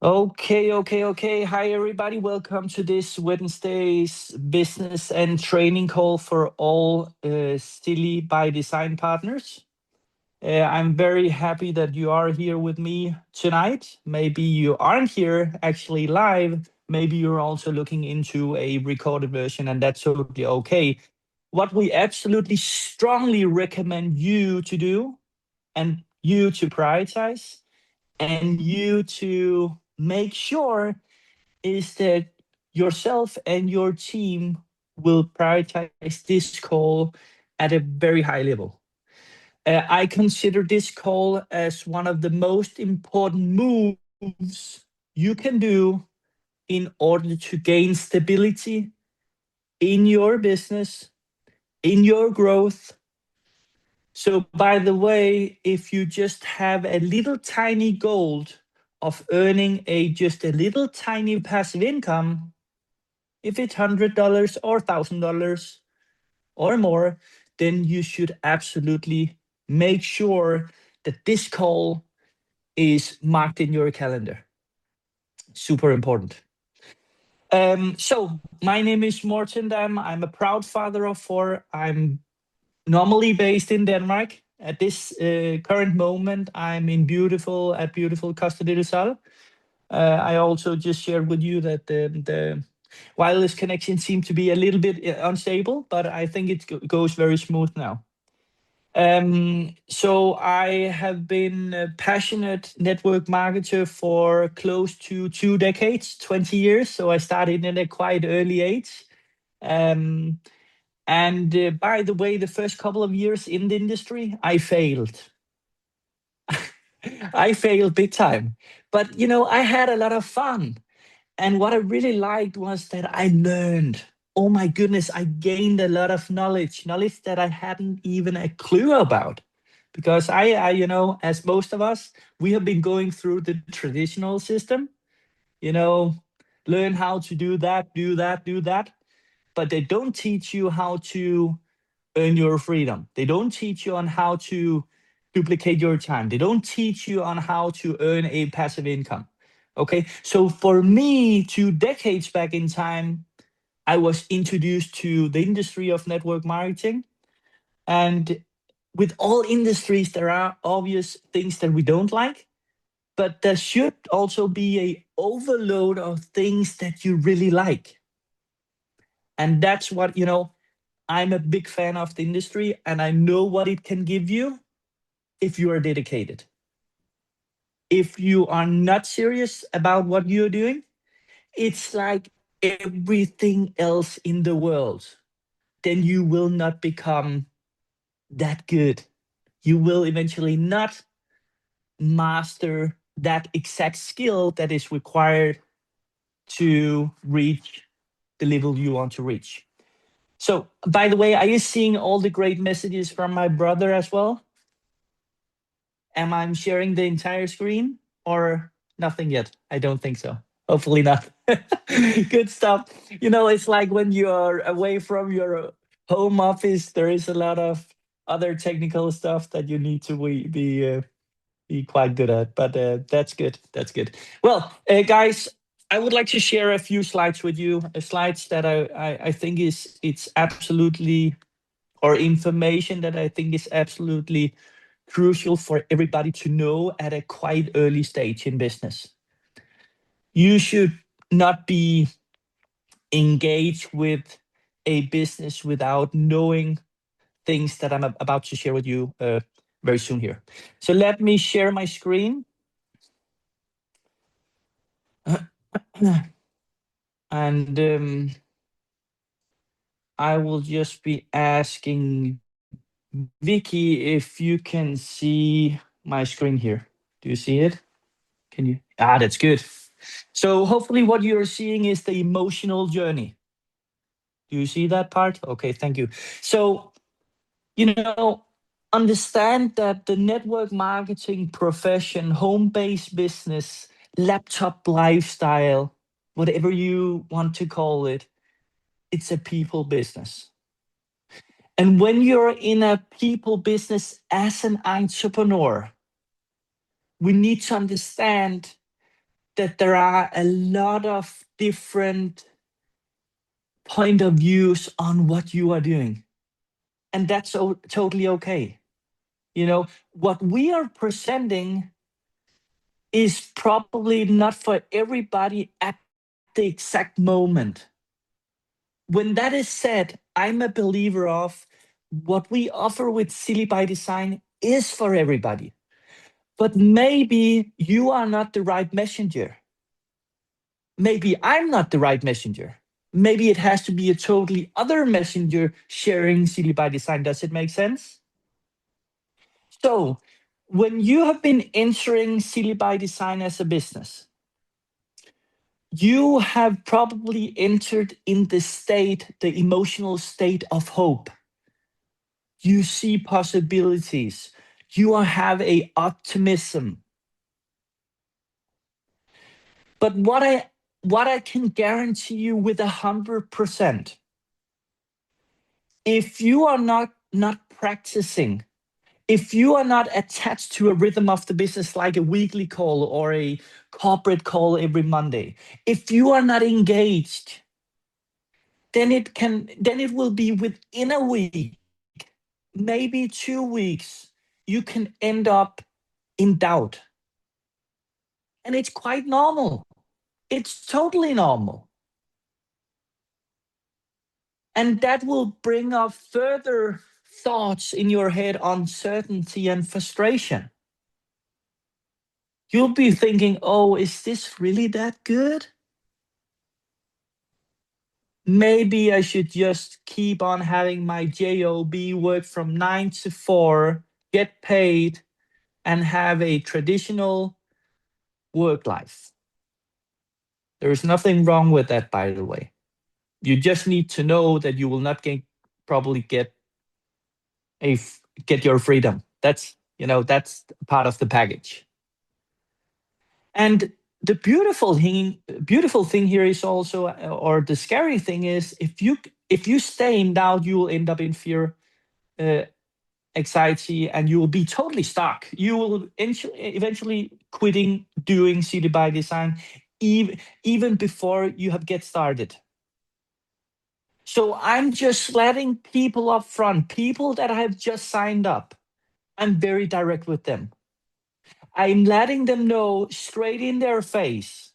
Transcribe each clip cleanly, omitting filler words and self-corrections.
Okay. Hi, everybody. Welcome to this Wednesday's business and training call for all Silly by Design partners. I'm very happy that you are here with me tonight. Maybe you aren't here actually live. Maybe you're also looking into a recorded version, and that's totally okay. What we absolutely strongly recommend you to do and you to prioritize and you to make sure is that yourself and your team will prioritize this call at a very high level. I consider this call as one of the most important moves you can do in order to gain stability in your business, in your growth. So, by the way, if you just have a little tiny goal of earning a just a little tiny passive income, if it's $100 or $1,000 or more, then you should absolutely make sure that this call is marked in your calendar. Super important. So, my name is Morten Dam. I'm a proud father of four. I'm normally based in Denmark. At this current moment, I'm in beautiful Costa del Sol. I also just shared with you that the wireless connection seemed to be a little bit unstable, but I think it goes very smooth now. So I have been a passionate network marketer for close to 2 decades, 20 years. So I started in a quite early age. Um, and by the way, the first couple of years in the industry, I failed. I failed big time. But, I had a lot of fun. And what I really liked was that I learned. Oh my goodness, I gained a lot of knowledge that I hadn't even a clue about. Because as most of us, we have been going through the traditional system, you know, learn how to do that, do that, do that. But they don't teach you how to earn your freedom. They don't teach you on how to duplicate your time. They don't teach you on how to earn a passive income. Okay. So for me, 2 decades back in time, I was introduced to the industry of network marketing. And with all industries, there are obvious things that we don't like, but there should also be a overload of things that you really like. And that's what, I'm a big fan of the industry and I know what it can give you if you are dedicated. If you are not serious about what you're doing, it's like everything else in the world. Then you will not become that good. You will eventually not master that exact skill that is required to reach the level you want to reach. So, by the way, are you seeing all the great messages from my brother as well? Am I sharing the entire screen or nothing yet? I don't think so. Hopefully not. Good stuff. It's like when you're away from your home office, there is a lot of other technical stuff that you need to be quite good at. But that's good. That's good. Well, guys, I would like to share a few slides with you. Slides that I think it's absolutely or information that I think is absolutely crucial for everybody to know at a quite early stage in business. You should not be engaged with a business without knowing things that I'm about to share with you very soon here. So let me share my screen. And I will just be asking Vicky if you can see my screen here. Do you see it? Can you? That's good. So hopefully what you're seeing is the emotional journey. Do you see that part? Okay, thank you. So, you know, understand that the network marketing profession, home-based business, laptop lifestyle, whatever you want to call it, it's a people business. And when you're in a people business as an entrepreneur, we need to understand that there are a lot of different point of views on what you are doing. And that's totally okay. What we are presenting is probably not for everybody at the exact moment. When that is said, I'm a believer of what we offer with Silly by Design is for everybody. But maybe you are not the right messenger. Maybe I'm not the right messenger. Maybe it has to be a totally other messenger sharing Silly by Design. Does it make sense? So, when you have been entering Silly by Design as a business, you have probably entered in the emotional state of hope. You see possibilities. You have a optimism. But what I can guarantee you with 100%, if you are not practicing, if you are not attached to a rhythm of the business like a weekly call or a corporate call every Monday, if you are not engaged, then it will be within a week, maybe 2 weeks, you can end up in doubt. And it's quite normal. It's totally normal. And that will bring up further thoughts in your head, uncertainty and frustration. You'll be thinking, oh, is this really that good? Maybe I should just keep on having my job, work from 9 to 4, get paid, and have a traditional work life. There is nothing wrong with that, by the way. You just need to know that you will not probably get your freedom. That's part of the package. And the beautiful thing here is also, or the scary thing is, if you stay in doubt, you will end up in fear, uh, anxiety, and you will be totally stuck. You will eventually quitting doing CD by Design, even before you have get started. So I'm just letting people up front, people that have just signed up, I'm very direct with them. I'm letting them know straight in their face,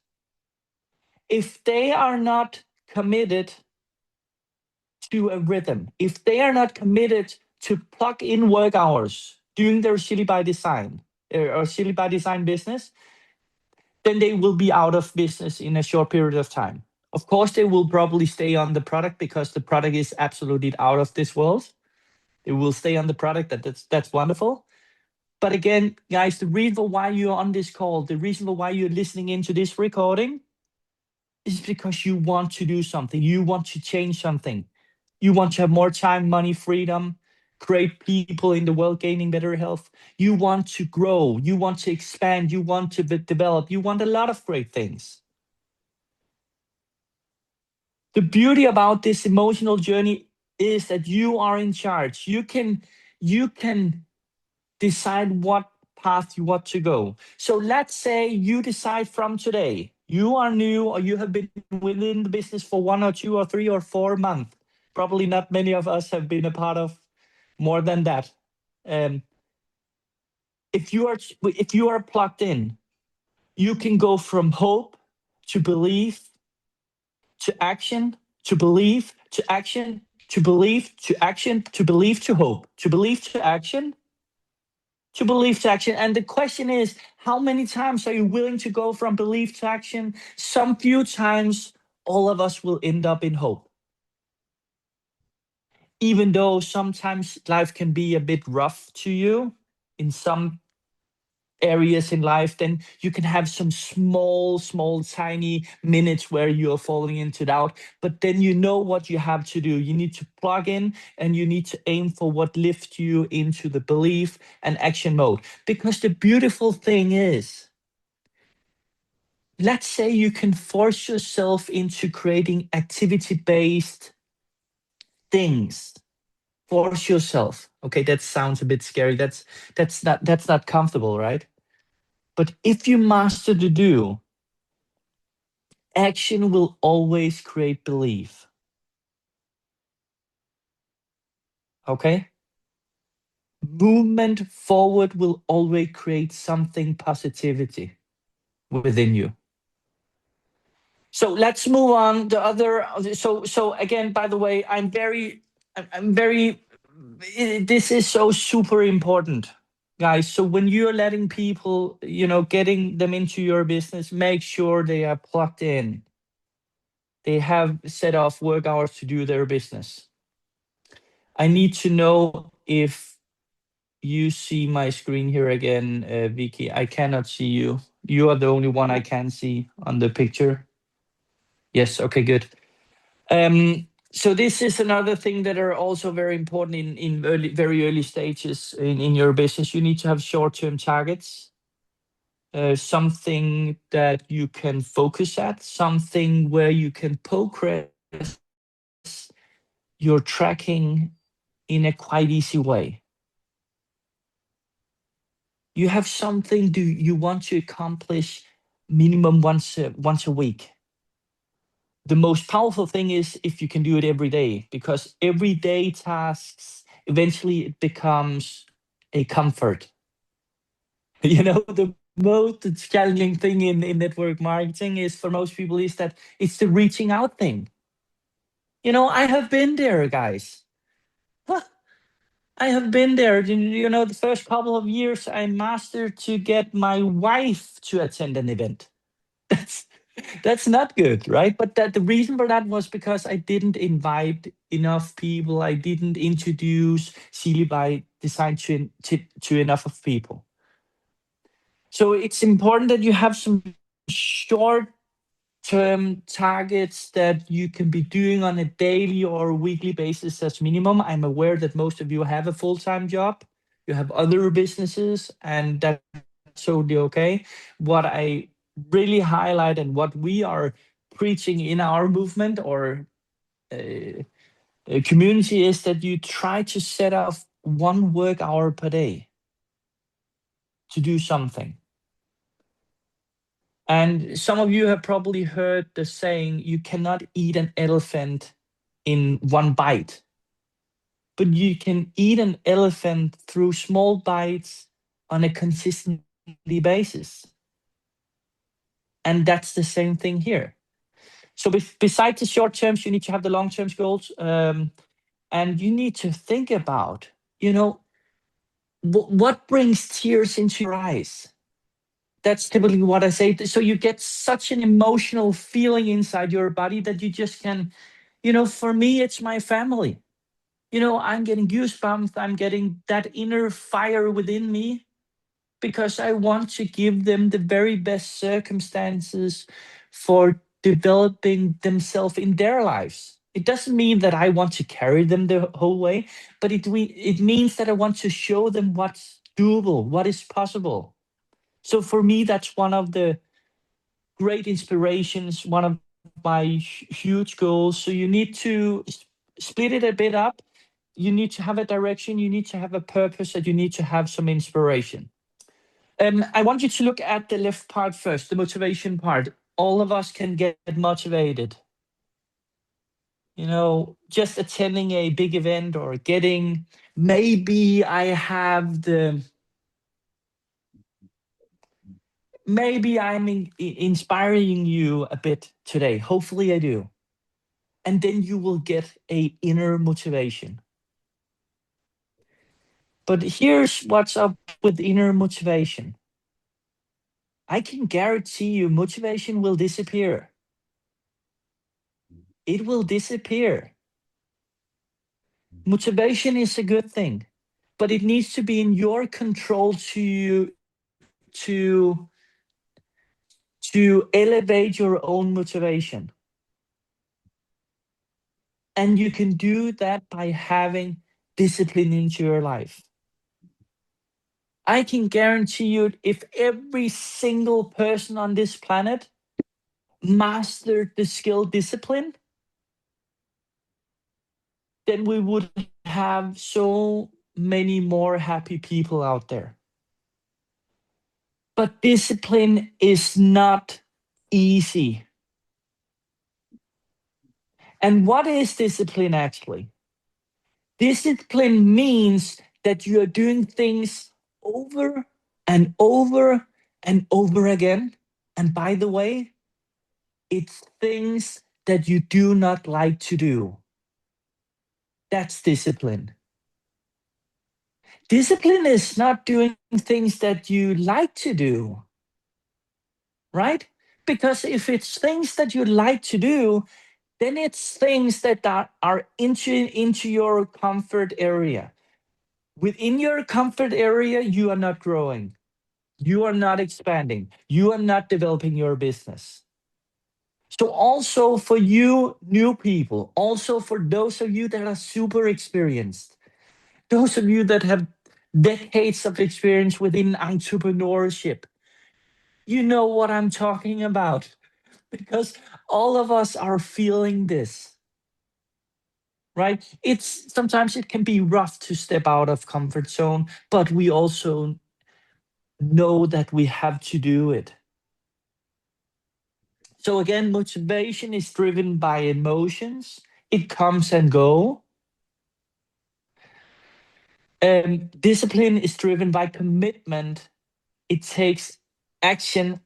if they are not committed to a rhythm, if they are not committed to plug in work hours doing their Silly by Design or Silly by Design business, then they will be out of business in a short period of time. Of course, they will probably stay on the product because the product is absolutely out of this world. They will stay on the product. That's wonderful. But again, guys, the reason why you're on this call, the reason why you're listening into this recording is because you want to do something. You want to change something. You want to have more time, money, freedom, great people in the world gaining better health. You want to grow. You want to expand. You want to develop. You want a lot of great things. The beauty about this emotional journey is that you are in charge. You can decide what path you want to go. So let's say you decide from today, you are new or you have been within the business for 1 or 2 or 3 or 4 months. Probably not many of us have been a part of more than that. Um, if you are plugged in, you can go from hope to belief to action to belief to action to belief to action to belief to hope to belief to action to belief to action. And the question is, how many times are you willing to go from belief to action? Some few times, all of us will end up in hope. Even though sometimes life can be a bit rough to you in some areas in life, then you can have some small, tiny minutes where you're falling into doubt. But then you know what you have to do. You need to plug in and you need to aim for what lifts you into the belief and action mode. Because the beautiful thing is, let's say you can force yourself into creating activity based things force yourself. Okay, that sounds a bit scary. That's not comfortable, right? But if you master the do, action will always create belief. Okay? Movement forward will always create something positivity within you. So let's move on. The other, so again, by the way, I'm very. This is so super important, guys. So when you're letting people, getting them into your business, make sure they are plugged in. They have set off work hours to do their business. I need to know if you see my screen here again, Vicky. I cannot see you. You are the only one I can see on the picture. Yes. Okay. Good. So this is another thing that are also very important in very early stages in your business. You need to have short-term targets, something that you can focus at, something where you can progress your tracking in a quite easy way. You have something you want to accomplish minimum once a week. The most powerful thing is if you can do it every day, because everyday tasks eventually it becomes a comfort. The most challenging thing in network marketing is for most people is that it's the reaching out thing. I have been there, guys. Huh, I have been there. The first couple of years I mastered to get my wife to attend an event. That's that's not good, right? But the reason for that was because I didn't invite enough people. I didn't introduce Sealy by Design to enough of people. So it's important that you have some short term targets that you can be doing on a daily or weekly basis as minimum. I'm aware that most of you have a full-time job, you have other businesses, and that's totally okay. What I really highlight and what we are preaching in our movement or community is that you try to set off 1 work hour per day to do something. And some of you have probably heard the saying, you cannot eat an elephant in one bite, but you can eat an elephant through small bites on a consistent basis. And that's the same thing here. So besides the short terms, you need to have the long term goals. And you need to think about, what brings tears into your eyes. That's typically what I say. So you get such an emotional feeling inside your body that you just can, for me, it's my family. I'm getting goosebumps. I'm getting that inner fire within me because I want to give them the very best circumstances for developing themselves in their lives. It doesn't mean that I want to carry them the whole way, but it means that I want to show them what's doable, what is possible. So for me, that's one of the great inspirations, one of my huge goals. So you need to split it a bit up. You need to have a direction, you need to have a purpose, and you need to have some inspiration. I want you to look at the left part first, the motivation part. All of us can get motivated. Just attending a big event or getting, maybe I have the, maybe I'm inspiring you a bit today. Hopefully I do. And then you will get a inner motivation. But here's what's up with inner motivation. I can guarantee you motivation will disappear. It will disappear. Motivation is a good thing, but it needs to be in your control to to elevate your own motivation. And you can do that by having discipline into your life. I can guarantee you if every single person on this planet mastered the skill discipline, then we would have so many more happy people out there. But discipline is not easy. And what is discipline actually? Discipline means that you are doing things over and over and over again. And by the way, it's things that you do not like to do. That's discipline. Discipline is not doing things that you like to do, right? Because if it's things that you like to do, then it's things that are into your comfort area. Within your comfort area, you are not growing. You are not expanding. You are not developing your business. So, also for you new people, also for those of you that are super experienced, those of you that have decades of experience within entrepreneurship, you know what I'm talking about because all of us are feeling this, right? It's sometimes it can be rough to step out of comfort zone, but we also know that we have to do it. So again, motivation is driven by emotions. It comes and go. Discipline is driven by commitment. It takes action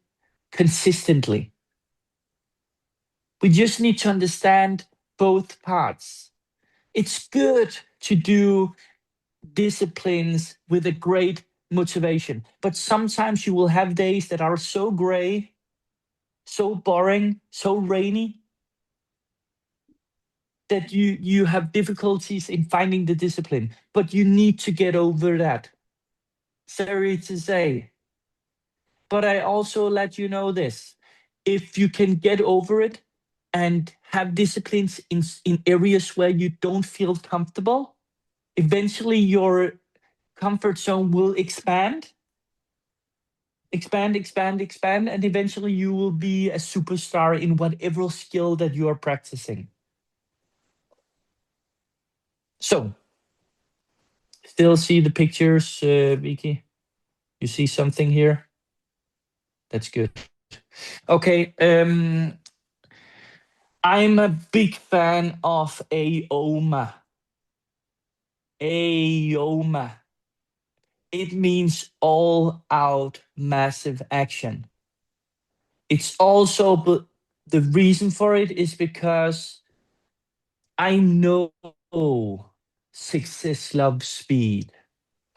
consistently. We just need to understand both parts. It's good to do disciplines with a great motivation, but sometimes you will have days that are so gray, so boring, so rainy that you have difficulties in finding the discipline, but you need to get over that. Sorry to say, but I also let you know this: if you can get over it and have disciplines in areas where you don't feel comfortable, eventually your comfort zone will expand, and eventually you will be a superstar in whatever skill that you are practicing. So, still see the pictures, Vicky? You see something here? That's good. Okay, I'm a big fan of AOMA. AOMA. It means all out massive action. It's also, but the reason for it is because I know success loves speed.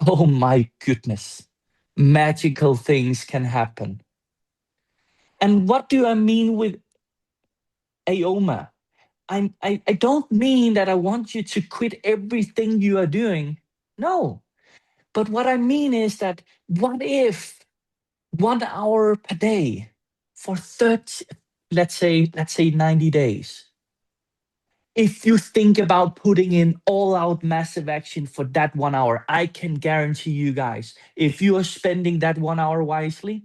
Oh my goodness. Magical things can happen. And what do I mean with AOMA? I don't mean that I want you to quit everything you are doing. No. But what I mean is that what if 1 hour per day for 30, let's say 90 days. If you think about putting in all out massive action for that 1 hour, I can guarantee you guys, if you are spending that 1 hour wisely,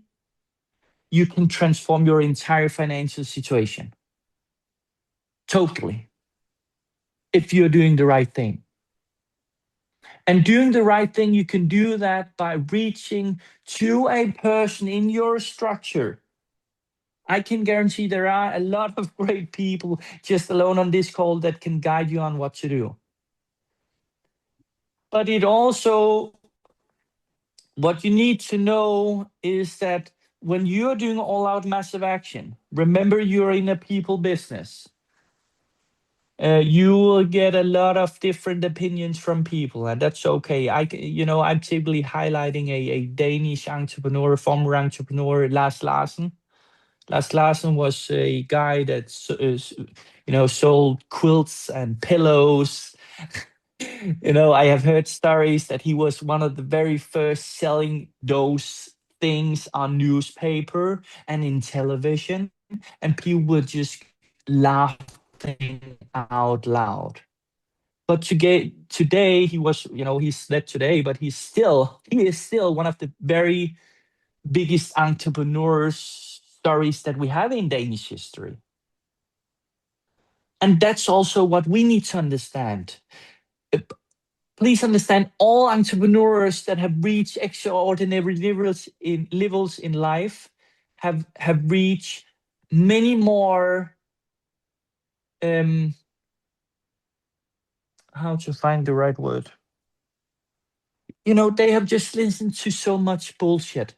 you can transform your entire financial situation totally if you're doing the right thing. And doing the right thing, you can do that by reaching to a person in your structure. I can guarantee there are a lot of great people just alone on this call that can guide you on what to do. But it also, what you need to know is that when you're doing all out massive action, remember you're in a people business. You will get a lot of different opinions from people, and that's okay. I'm typically highlighting a Danish entrepreneur, former entrepreneur, Lars Larsen. Lars Larsen was a guy that sold quilts and pillows. I have heard stories that he was one of the very first selling those things on newspaper and in television, and people were just laughing out loud. But today he was, he's not today, but he is still one of the very biggest entrepreneurs stories that we have in Danish history. And that's also what we need to understand. Please understand, all entrepreneurs that have reached extraordinary levels in life have reached many more, um how to find the right word. They have just listened to so much bullshit.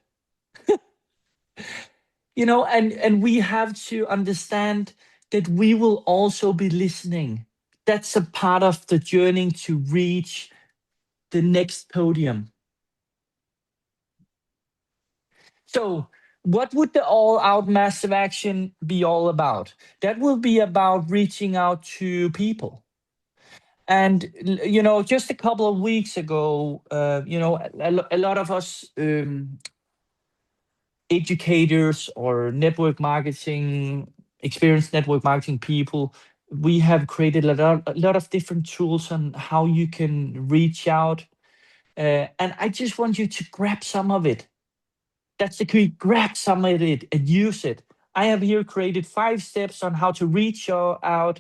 And we have to understand that we will also be listening. That's a part of the journey to reach the next podium. So, what would the all out massive action be all about? That will be about reaching out to people. And, just a couple of weeks ago, a lot of us, educators or network marketing, experienced network marketing people, we have created a lot of different tools on how you can reach out. And I just want you to grab some of it. That's the key. Grab some of it and use it. I have here created 5 steps on how to reach out,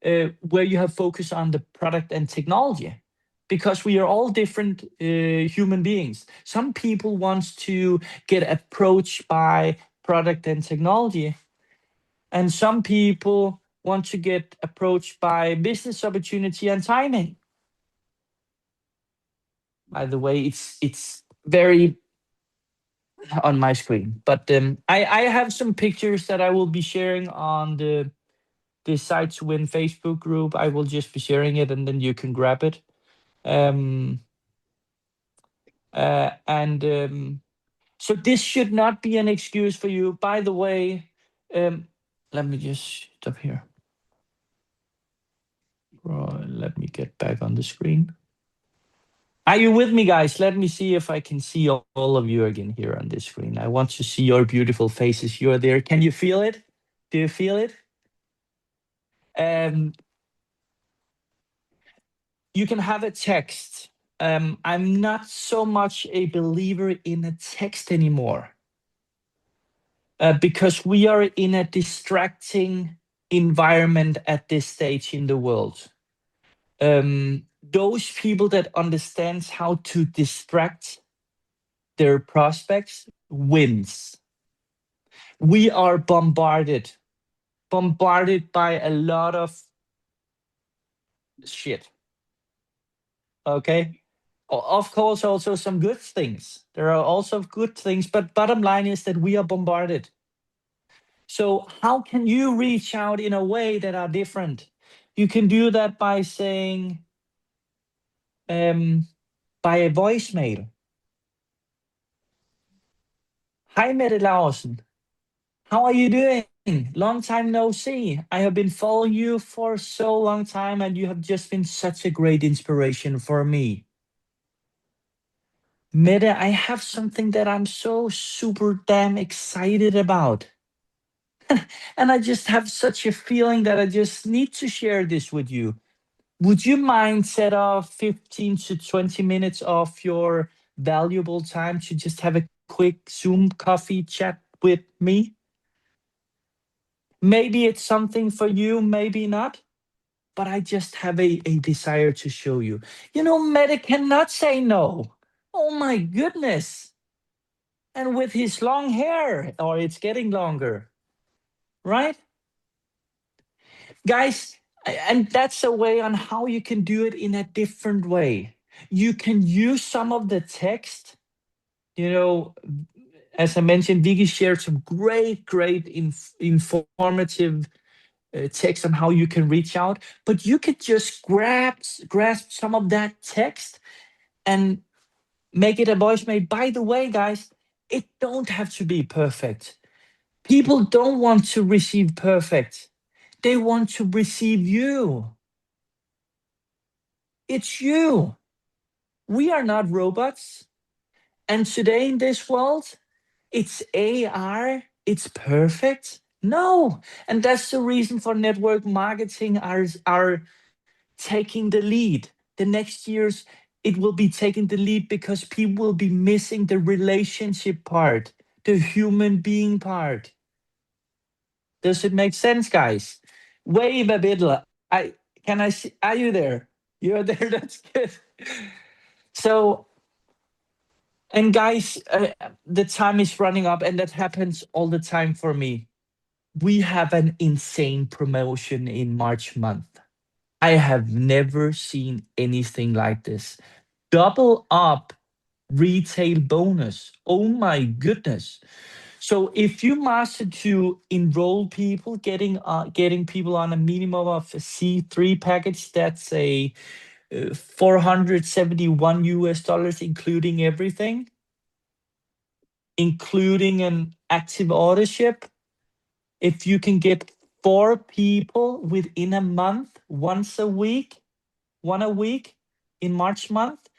where you have focused on the product and technology, because we are all different human beings. Some people want to get approached by product and technology, and some people want to get approached by business opportunity and timing. By the way, it's very on my screen. But I have some pictures that I will be sharing on the Site to Win Facebook group. I will just be sharing it, and then you can grab it. Um, and So this should not be an excuse for you. By the way, um, let me just stop here. Let me get back on the screen. Are you with me, guys? Let me see if I can see all of you again here on this screen. I want to see your beautiful faces. You're there. Can you feel it? Do you feel it? Um, you can have a text. I'm not so much a believer in a text anymore, because we are in a distracting environment at this stage in the world. Those people that understands how to distract their prospects wins. We are bombarded by a lot of shit. Okay. Of course, also some good things. There are also good things, but bottom line is that we are bombarded. So how can you reach out in a way that are different? You can do that by saying, um, by a voicemail. Hi, Mette Larsen. How are you doing? Long time no see. I have been following you for so long time, and you have just been such a great inspiration for me. Mette, I have something that I'm so super damn excited about. And I just have such a feeling that I just need to share this with you. Would you mind set off 15 to 20 minutes of your valuable time to just have a quick Zoom coffee chat with me? Maybe it's something for you, maybe not, but I just have a desire to show you. Meta cannot say no. Oh my goodness. And with his long hair, or it's getting longer, right? Guys, and that's a way on how you can do it in a different way. You can use some of the text, you know, as I mentioned, Vicky shared some great informative text on how you can reach out, but you could just grasp some of that text and make it a voicemail. By the way, guys, it don't have to be perfect. People don't want to receive perfect. They want to receive you. It's you. We are not robots. And today in this world, it's AR, it's perfect. No. And that's the reason for network marketing are taking the lead. The next years, it will be taking the lead because people will be missing the relationship part, the human being part. Does it make sense, guys? Wave a bit. I can I see? Are you there? You're there. That's good. So, and guys, the time is running up, and that happens all the time for me. We have an insane promotion in March month. I have never seen anything like this. Double up retail bonus. Oh my goodness. So if you master to enroll people, getting people on a minimum of a C3 package, that's a 471 US dollars, including everything, including an active authorship. If you can get four people within a month, once a week, one a week in March month,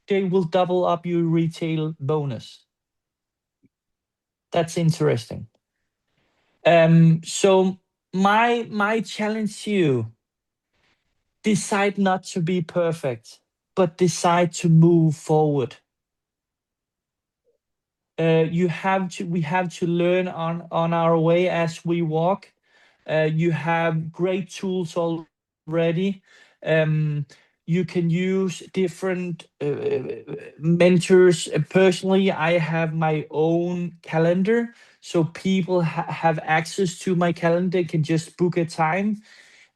they will double up your retail bonus. That's interesting. So my challenge to you: decide not to be perfect, but decide to move forward. You have to We have to learn on our way as we walk. You have great tools already. You can use different mentors. Personally, I have my own calendar, so people have access to my calendar, can just book a time.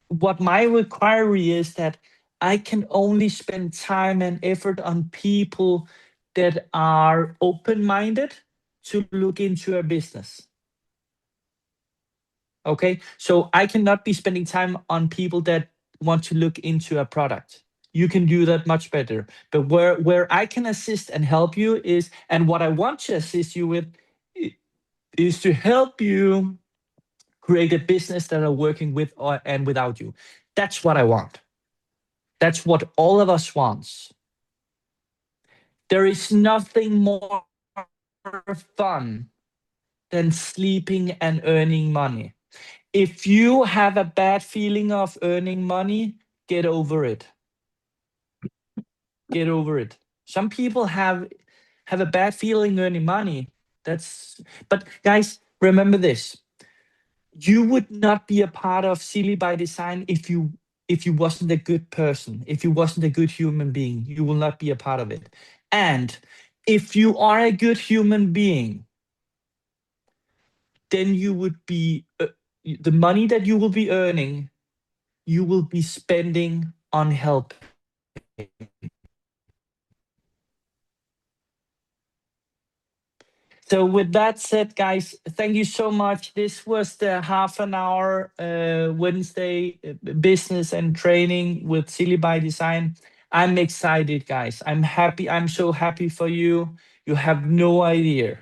What my requirement is that I can only spend time and effort on people that are open-minded to look into a business. Okay, so I cannot be spending time on people that want to look into a product. You can do that much better. But where I can assist and help you is, and what I want to assist you with, is to help you create a business that are working with and without you. That's what I want. That's what all of us wants. There is nothing more fun than sleeping and earning money. If you have a bad feeling of earning money, get over it. Get over it. Some people have a bad feeling earning money. That's But guys, remember this. You would not be a part of Silly by Design if you wasn't a good person, if you wasn't a good human being. You will not be a part of it. And if you are a good human being, then you would be the money that you will be earning, you will be spending on help. So with that said, guys, thank you so much. This was the half an hour Wednesday business and training with Silly by Design. I'm excited, guys. I'm happy. I'm so happy for you. You have no idea.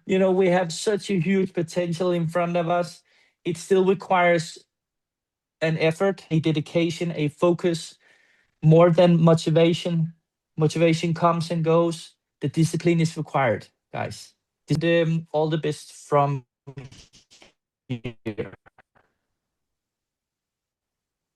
We have such a huge potential in front of us. It still requires an effort, a dedication, a focus, more than motivation. Motivation comes and goes. The discipline is required, guys. All the best from here.